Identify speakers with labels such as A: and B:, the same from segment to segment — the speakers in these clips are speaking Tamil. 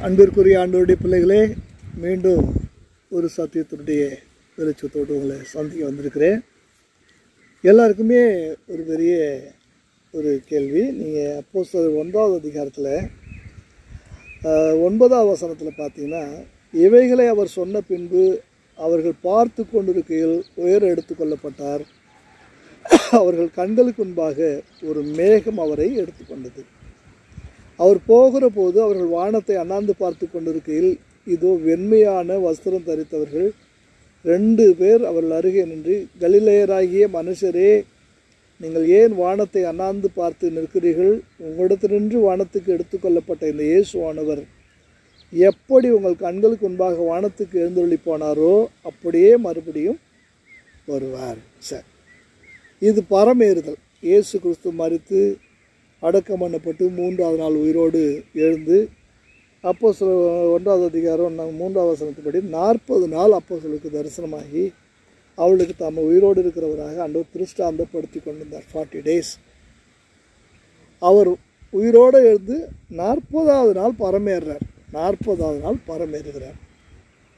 A: அன்பிற்குரிய ஆண்டவருடைய பிள்ளைகளே, மீண்டும் ஒரு சத்தியத்தினுடைய வெளிச்சத்தோடு உங்களை சந்திக்க வந்திருக்கிறேன். எல்லாருக்குமே ஒரு பெரிய ஒரு கேள்வி. நீங்கள் அப்போஸ்தலர் 1வது அதிகாரத்தில் 9வது வசனத்தில் பார்த்தீங்கன்னா, இவைகளை அவர் சொன்ன பின்பு அவர்கள் பார்த்து கொண்டிருக்கையில் உயர எடுத்துக்கொள்ளப்பட்டார். அவர்கள் கண்களுக்கு முன்பாக ஒரு மேகம் அவரை எடுத்துக்கொண்டது. அவர் போகிற போது அவர்கள் வானத்தை அண்ணாந்து பார்த்து கொண்டிருக்கையில் இதோ வெண்மையான வஸ்திரம் தரித்தவர்கள் 2 பேர் அவர்கள் அருகே நின்று, கலிலேயராகிய மனுஷரே, நீங்கள் ஏன் வானத்தை அண்ணாந்து பார்த்து நிற்கிறீர்கள்? உங்களிடத்தினின்று வானத்துக்கு எடுத்துக்கொள்ளப்பட்ட இந்த இயேசுவானவர் எப்படி உங்கள் கண்களுக்கு முன்பாக வானத்துக்கு எழுந்தருளி போனாரோ அப்படியே மறுபடியும் வருவார். சரி, இது பரமேறுதல். இயேசு கிறிஸ்து மரித்து அடக்கம் பண்ணப்பட்டு 3வது நாள் உயிரோடு எழுந்து, அப்போஸ்தலர் 1வது அதிகாரம் 3வது வசனத்துப்படி 40 நாள் அப்போஸ்தலருக்கு தரிசனமாகி அவளுக்கு தாம உயிரோடு இருக்கிறவராக ஆண்டவர் திருஷ்டாந்தப்படுத்தி கொண்டிருந்தார். 40 days. அவர் உயிரோடு எழுந்து 40வது நாள் பரமேறுறார். 40வது நாள் பரமேறுகிறார்.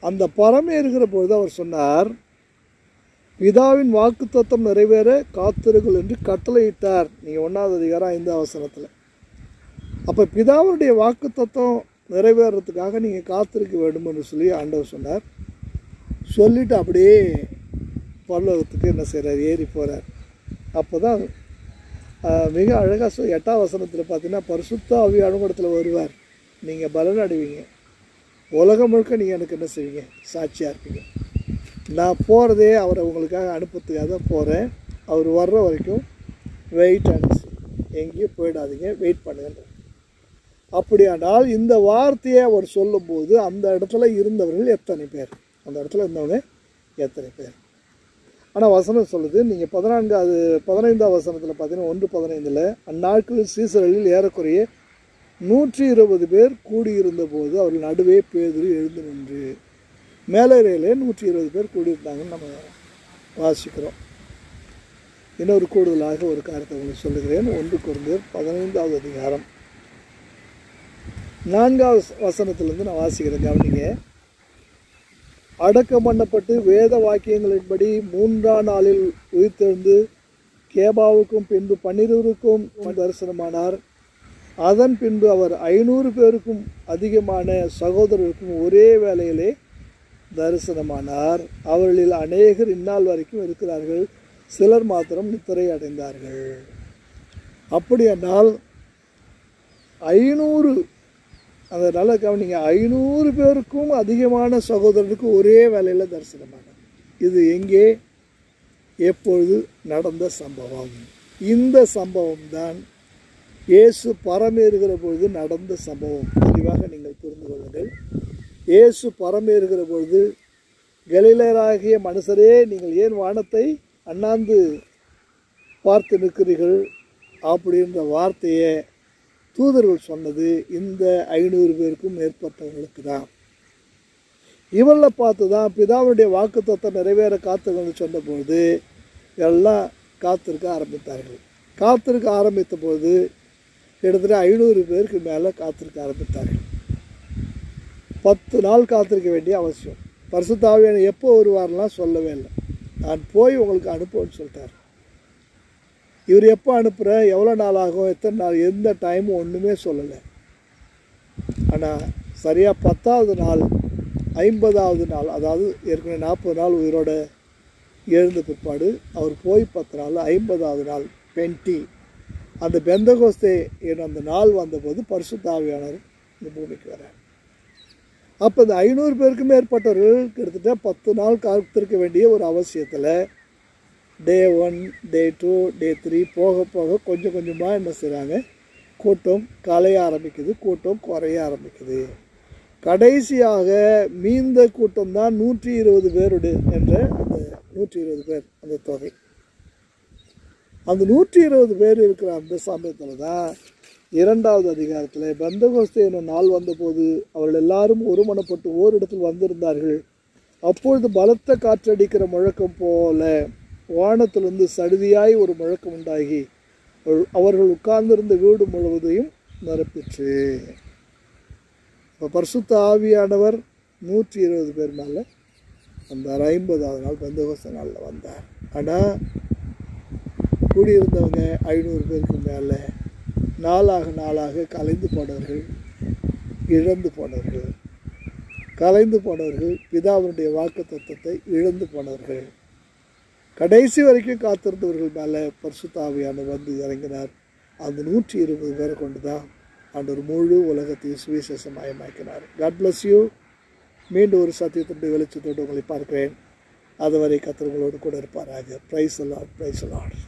A: அந்த பரமேறுகிற பொழுது அவர் சொன்னார், பிதாவின் வாக்குத்தத்தம் நிறைவேற காத்திருங்கள் என்று கட்டளையிட்டார். நீங்கள் 1வது அதிகாரம் 5வது வசனத்தில். அப்போ பிதாவுடைய வாக்குத்தத்தம் நிறைவேறதுக்காக நீங்கள் காத்திருக்க வேண்டும் என்று சொல்லி ஆண்டவர் சொன்னார். சொல்லிவிட்டு அப்படியே பரலோகத்துக்கு என்ன செய்கிறார்? ஏறி போகிறார். அப்போ தான் மிக அழகாக 8வது வசனத்தில் பார்த்தீங்கன்னா, பரிசுத்த ஆவியானவர் இடத்துல வருவார், நீங்கள் பலன் அடைவீங்க, உலகம் முழுக்க நீங்கள் எனக்கு என்ன செய்வீங்க? சாட்சியாக இருப்பீங்க. நான் போகிறதே அவரை உங்களுக்காக அனுப்புறதுக்காக தான் போகிறேன். அவர் வர்ற வரைக்கும் வெயிட் அண்ட் எங்கேயும் போயிடாதீங்க, வெயிட் பண்ணுங்க. அப்படியானால் இந்த வார்த்தையை அவர் சொல்லும்போது அந்த இடத்துல இருந்தவர்கள் எத்தனை பேர்? அந்த இடத்துல இருந்தவங்க எத்தனை பேர்? ஆனால் வசனம் சொல்லுது, நீங்கள் 15வது வசனத்தில் பார்த்தீங்கன்னா 1:15, அந்நாட்களில் சீசர்களில் ஏறக்குறைய 120 பேர் கூடியிருந்த போது அவர்கள் நடுவே பேதுரு எழுந்து நின்று, மேலேறையிலே 120 பேர் கூடியிருந்தாங்கன்னு நம்ம வாசிக்கிறோம். இன்னொரு கூடுதலாக ஒரு காரியத்தை உங்களுக்கு சொல்லுகிறேன். 1 கொரிந்தியர் 15வது அதிகாரம் 4வது வசனத்திலிருந்து நான் வாசிக்கிறேன், கவனிங்க. அடக்கம் பண்ணப்பட்டு வேத வாக்கியங்களின்படி 3ஆம் நாளில் உயிர்த்தெழுந்து கேபாவுக்கும் பின்பு 12க்கும் தரிசனமானார். அதன் பின்பு அவர் 500 பேருக்கும் அதிகமான சகோதரருக்கும் ஒரே வேளையிலே தரிசனமானார். அவர்களில் அநேகர் இந்நாள் வரைக்கும் இருக்கிறார்கள், சிலர் மாத்திரம் நித்திரை அடைந்தார்கள். அப்படியானால் 500, அந்த நல்ல கவனிங்க, 500 பேருக்கும் அதிகமான சகோதரருக்கு ஒரே வேளையில் தரிசனமானார். இது எங்கே, எப்பொழுது நடந்த சம்பவம்? இந்த சம்பவம் தான் இயேசு பரமேறுகிற பொழுது நடந்த சம்பவம். தெளிவாக நீங்கள் புரிந்து கொள்ளுங்கள். இயேசு பரமேறுகிற பொழுது, கலிலேயராகிய மனுஷரே, நீங்கள் ஏன் வானத்தை அண்ணாந்து பார்த்து நிற்கிறீர்கள் அப்படின்ற வார்த்தையை தூதர்கள் சொன்னது இந்த 500 பேருக்கும் மேற்பட்டவங்களுக்கு தான். இவளை பார்த்து தான் பிதாவுடைய வாக்குத்தத்தம் நிறைவேற காத்திருக்கணும்னு சொன்னபொழுது எல்லாம் காத்திருக்க ஆரம்பித்தார்கள். காத்திருக்க ஆரம்பித்த பொழுது கிட்டத்தட்ட 500 பேருக்கு மேலே காத்திருக்க ஆரம்பித்தார்கள். 10 நாள் காத்திருக்க வேண்டிய அவசியம். பரிசுத்த ஆவியானவர் எப்போ வருவார்லாம் சொல்லவே இல்லை. நான் போய் உங்களுக்கு அனுப்புவேன்னு சொல்லிட்டார். இவர் எப்போ அனுப்புகிற, எவ்வளோ நாள் ஆகும், எத்தனை நாள், எந்த டைமும் ஒன்றுமே சொல்லலை. ஆனால் சரியாக 10வது நாள் 50வது நாள், அதாவது ஏற்கனவே 40 நாள் உயிரோட எழுந்த பிற்பாடு அவர் போய் 10 நாள் 50வது நாள் பென்டி, அந்த பெந்தகோஸ்தே என்ற அந்த நாள் வந்தபோது பரிசுத்த ஆவியானவர் இந்த பூமிக்கு வரார். அப்போ இந்த 500 பேருக்கு மேற்பட்டவர்கள் கிட்டத்தட்ட 10 நாள் காத்திருக்க வேண்டிய ஒரு அவசியத்தில் Day 1, Day 2, Day 3 போக போக கொஞ்சம் கொஞ்சமாக என்ன செய்கிறாங்க, கூட்டம் கலைய ஆரம்பிக்குது, கூட்டம் குறைய ஆரம்பிக்குது. கடைசியாக மீந்த கூட்டம் தான் 120 பேருடைய என்ற அந்த 120 பேர் அந்த தொகை. அந்த 120 பேர் இருக்கிற அந்த சமயத்தில் தான் 2வது அதிகாரத்தில் பெந்தகோஸ்தே என்னும் நாள் வந்தபோது அவர்கள் எல்லாரும் ஒருமனப்பட்டு ஓரிடத்தில் வந்திருந்தார்கள். அப்பொழுது பலத்த காற்றடிக்கிற முழக்கம் போல வானத்திலிருந்து சடுதியாய் ஒரு முழக்கம் உண்டாகி அவர்கள் உட்கார்ந்திருந்த வீடு முழுவதையும் நிரப்பிற்று. இப்போ பரிசுத்த ஆவியானவர் 120 பேர் மேலே வந்தார். 50வது நாள் பெந்தகோஸ்து நாளில் வந்தார். ஆனால் கூடியிருந்தவங்க 500 பேருக்கு மேலே நாளாக கலைந்து போனவர்கள், இழந்து போனவர்கள், கலைந்து போனவர்கள், பிதாவினுடைய வாக்குத்தத்தத்தை இழந்து போனவர்கள், கடைசி வரைக்கும் காத்திருந்தவர்கள் மேலே பரிசுத்த ஆவியானவர் வந்து இறங்கினார். அந்த 120 பேரை கொண்டு தான் ஆண்டவர் முழு உலகத்தையும் சுவிசேஷமயமாக்கினார். God bless you. மீண்டும் ஒரு சத்தியத்தினுடைய வெளிச்சத்தோடு உங்களை பார்க்கிறேன். அதுவரை கர்த்தர் உங்களோடு கூட இருப்பாராக. Praise the Lord, praise the Lord.